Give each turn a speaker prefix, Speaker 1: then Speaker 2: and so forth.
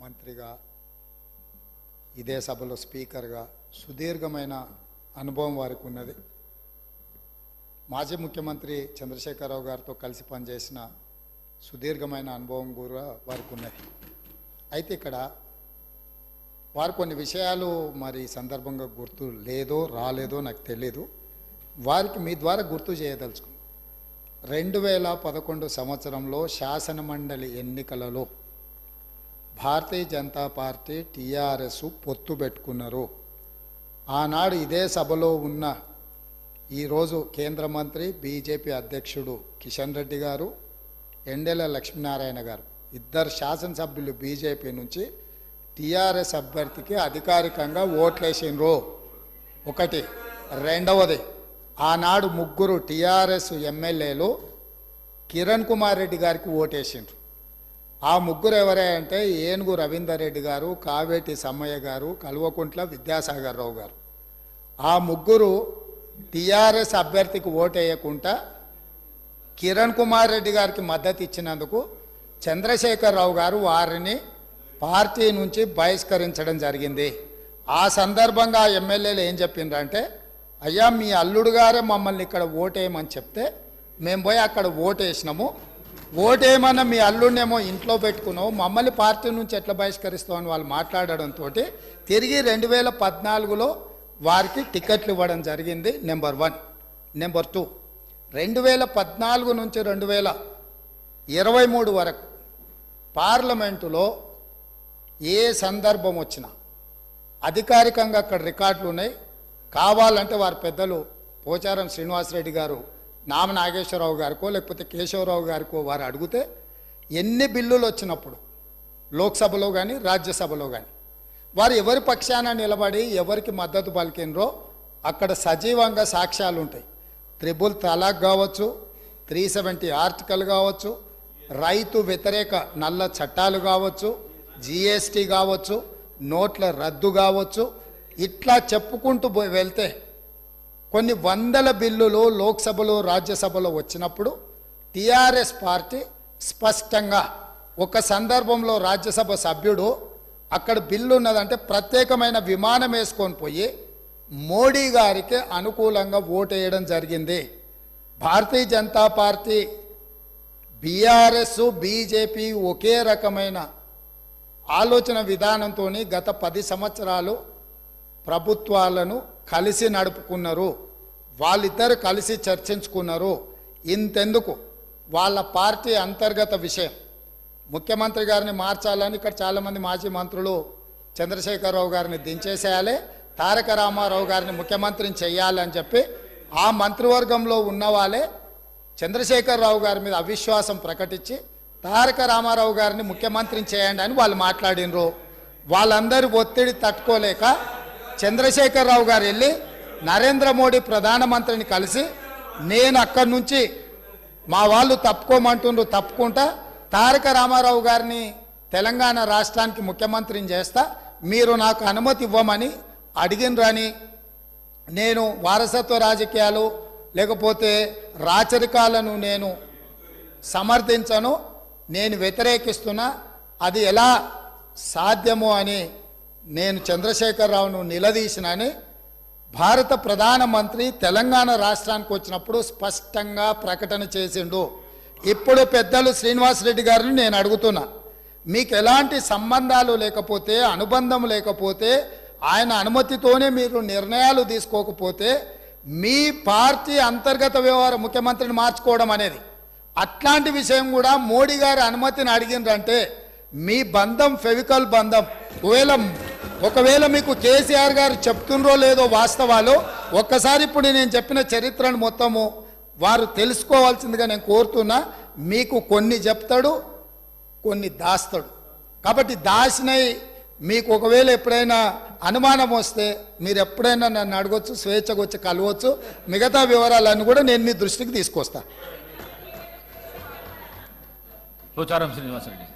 Speaker 1: మంత్రిగా ఇదే సభలో స్పీకర్గా సుదీర్ఘమైన అనుభవం వారికి ఉన్నది. మాజీ ముఖ్యమంత్రి చంద్రశేఖరరావు గారితో కలిసి పనిచేసిన సుదీర్ఘమైన అనుభవం కూడా వారికి ఉన్నది. అయితే ఇక్కడ వారు కొన్ని విషయాలు మరి సందర్భంగా గుర్తు లేదో రాలేదో నాకు తెలీదు, వారికి మీ ద్వారా గుర్తు చేయదలుచుకున్నాను. 2011 సంవత్సరంలో శాసనమండలి ఎన్నికలలో భారతీయ జనతా పార్టీ టీఆర్ఎస్ పొత్తు పెట్టుకున్నారు. ఆనాడు ఇదే సభలో ఉన్న ఈరోజు కేంద్ర మంత్రి బీజేపీ అధ్యక్షుడు కిషన్ రెడ్డి గారు, ఎండెల లక్ష్మీనారాయణ గారు ఇద్దరు శాసనసభ్యులు బీజేపీ నుంచి టీఆర్ఎస్ అభ్యర్థికి అధికారికంగా ఓట్లేసినరు. ఒకటి. రెండవది, ఆనాడు ముగ్గురు టీఆర్ఎస్ ఎమ్మెల్యేలు కిరణ్ కుమార్ రెడ్డి గారికి ఓటేసిండ్రు. ఆ ముగ్గురు ఎవరే అంటే ఏనుగు రవీందర్ రెడ్డి గారు, కావేటి సమ్మయ్య గారు, కల్వకుంట్ల విద్యాసాగర్ రావు గారు. ఆ ముగ్గురు టీఆర్ఎస్ అభ్యర్థికి ఓటేయకుండా కిరణ్ కుమార్ రెడ్డి గారికి మద్దతు ఇచ్చినందుకు చంద్రశేఖరరావు గారు వారిని పార్టీ నుంచి బహిష్కరించడం జరిగింది. ఆ సందర్భంగా ఎమ్మెల్యేలు ఏం చెప్పిండ్రంటే, అయ్యా మీ అల్లుడు గారే మమ్మల్ని ఇక్కడ ఓటేయమని చెప్తే మేము పోయి అక్కడ ఓటేసినాము, ఓటేయమన్నా మీ అల్లుడినేమో ఇంట్లో పెట్టుకున్నావు, మమ్మల్ని పార్టీ నుంచి ఎట్లా బహిష్కరిస్తావు అని వాళ్ళు మాట్లాడడంతో తిరిగి 2014లో వారికి టికెట్లు ఇవ్వడం జరిగింది. నెంబర్ 1. నెంబర్ 2, 2014 నుంచి 2023 వరకు పార్లమెంటులో ఏ సందర్భం వచ్చినా అధికారికంగా అక్కడ రికార్డులు ఉన్నాయి. కావాలంటే వారి పెద్దలు పోచారం శ్రీనివాసరెడ్డి గారు, నామ నాగేశ్వరరావు గారికో లేకపోతే కేశవరావు గారికో వారు అడిగితే ఎన్ని బిల్లులు వచ్చినప్పుడు లోక్సభలో కానీ రాజ్యసభలో కానీ వారు ఎవరి పక్షాన నిలబడి ఎవరికి మద్దతు పలికినరో అక్కడ సజీవంగా సాక్ష్యాలు ఉంటాయి. 3 తలాక్ కావచ్చు, 370 ఆర్టికల్ కావచ్చు, రైతు వ్యతిరేక నల్ల చట్టాలు కావచ్చు, జిఎస్టీ కావచ్చు, నోట్ల రద్దు కావచ్చు, ఇట్లా చెప్పుకుంటూ వెళ్తే కొన్ని వందల బిల్లులు లోక్సభలో రాజ్యసభలో వచ్చినప్పుడు టీఆర్ఎస్ పార్టీ స్పష్టంగా ఒక సందర్భంలో రాజ్యసభ సభ్యుడు అక్కడ బిల్లు ఉన్నదంటే ప్రత్యేకమైన విమానం వేసుకొని పోయి మోడీ గారికి అనుకూలంగా ఓటేయడం జరిగింది. Bharatiya Janata party, BRS, BJP ఒకే రకమైన ఆలోచన విధానంతో గత 10 సంవత్సరాలు ప్రభుత్వాలను కలిసి నడుపుకున్నారు. వాళ్ళిద్దరు కలిసి చర్చించుకున్నారు. ఇంతెందుకు వాళ్ళ పార్టీ అంతర్గత విషయం ముఖ్యమంత్రి గారిని మార్చాలని ఇక్కడ చాలామంది మాజీ మంత్రులు చంద్రశేఖరరావు గారిని దించేసేయాలి, తారక రామారావు గారిని ముఖ్యమంత్రిని చేయాలని చెప్పి ఆ మంత్రివర్గంలో ఉన్న వాళ్ళే చంద్రశేఖరరావు గారి మీద అవిశ్వాసం ప్రకటించి తారక రామారావు గారిని ముఖ్యమంత్రిని చేయండి అని వాళ్ళు మాట్లాడినరు. వాళ్ళందరూ ఒత్తిడి తట్టుకోలేక చంద్రశేఖరరావు గారు వెళ్ళి నరేంద్ర మోడీ ప్రధానమంత్రిని కలిసి నేను అక్కడి నుంచి మా వాళ్ళు తప్పుకోమంటుండ్రు, తప్పుకుంటా తారక రామారావు గారిని తెలంగాణ రాష్ట్రానికి ముఖ్యమంత్రిని చేస్తా, మీరు నాకు అనుమతి ఇవ్వమని అడిగినరని, నేను వారసత్వ రాజకీయాలు లేకపోతే రాచరికాలను నేను సమర్థించను, నేను వ్యతిరేకిస్తున్నా, అది ఎలా సాధ్యమో అని నేను చంద్రశేఖరరావును నిలదీసినని భారత ప్రధానమంత్రి తెలంగాణ రాష్ట్రానికి వచ్చినప్పుడు స్పష్టంగా ప్రకటన చేసిండు. ఇప్పుడు పెద్దలు శ్రీనివాసరెడ్డి గారిని నేను అడుగుతున్నా, మీకు ఎలాంటి సంబంధాలు లేకపోతే, అనుబంధం లేకపోతే, ఆయన అనుమతితోనే మీరు నిర్ణయాలు తీసుకోకపోతే మీ పార్టీ అంతర్గత వ్యవహారం ముఖ్యమంత్రిని మార్చుకోవడం అనేది, అట్లాంటి విషయం కూడా మోడీ గారి అనుమతిని అడిగినరంటే మీ బంధం ఫెవికల్ బంధం. ఒకవేళ మీకు కేసీఆర్ గారు చెప్తుండ్రో లేదో వాస్తవాలు ఒక్కసారి ఇప్పుడు నేను చెప్పిన చరిత్రను మొత్తము వారు తెలుసుకోవాల్సిందిగా నేను కోరుతున్నా. మీకు కొన్ని చెప్తాడు, కొన్ని దాస్తాడు. కాబట్టి దాసినై మీకు ఒకవేళ ఎప్పుడైనా అనుమానం వస్తే మీరు ఎప్పుడైనా నన్ను అడగొచ్చు, స్వేచ్ఛగా వచ్చి కలవచ్చు. మిగతా వివరాలన్నీ కూడా నేను మీ దృష్టికి తీసుకొస్తాను.
Speaker 2: పోచారం శ్రీనివాసరెడ్డి.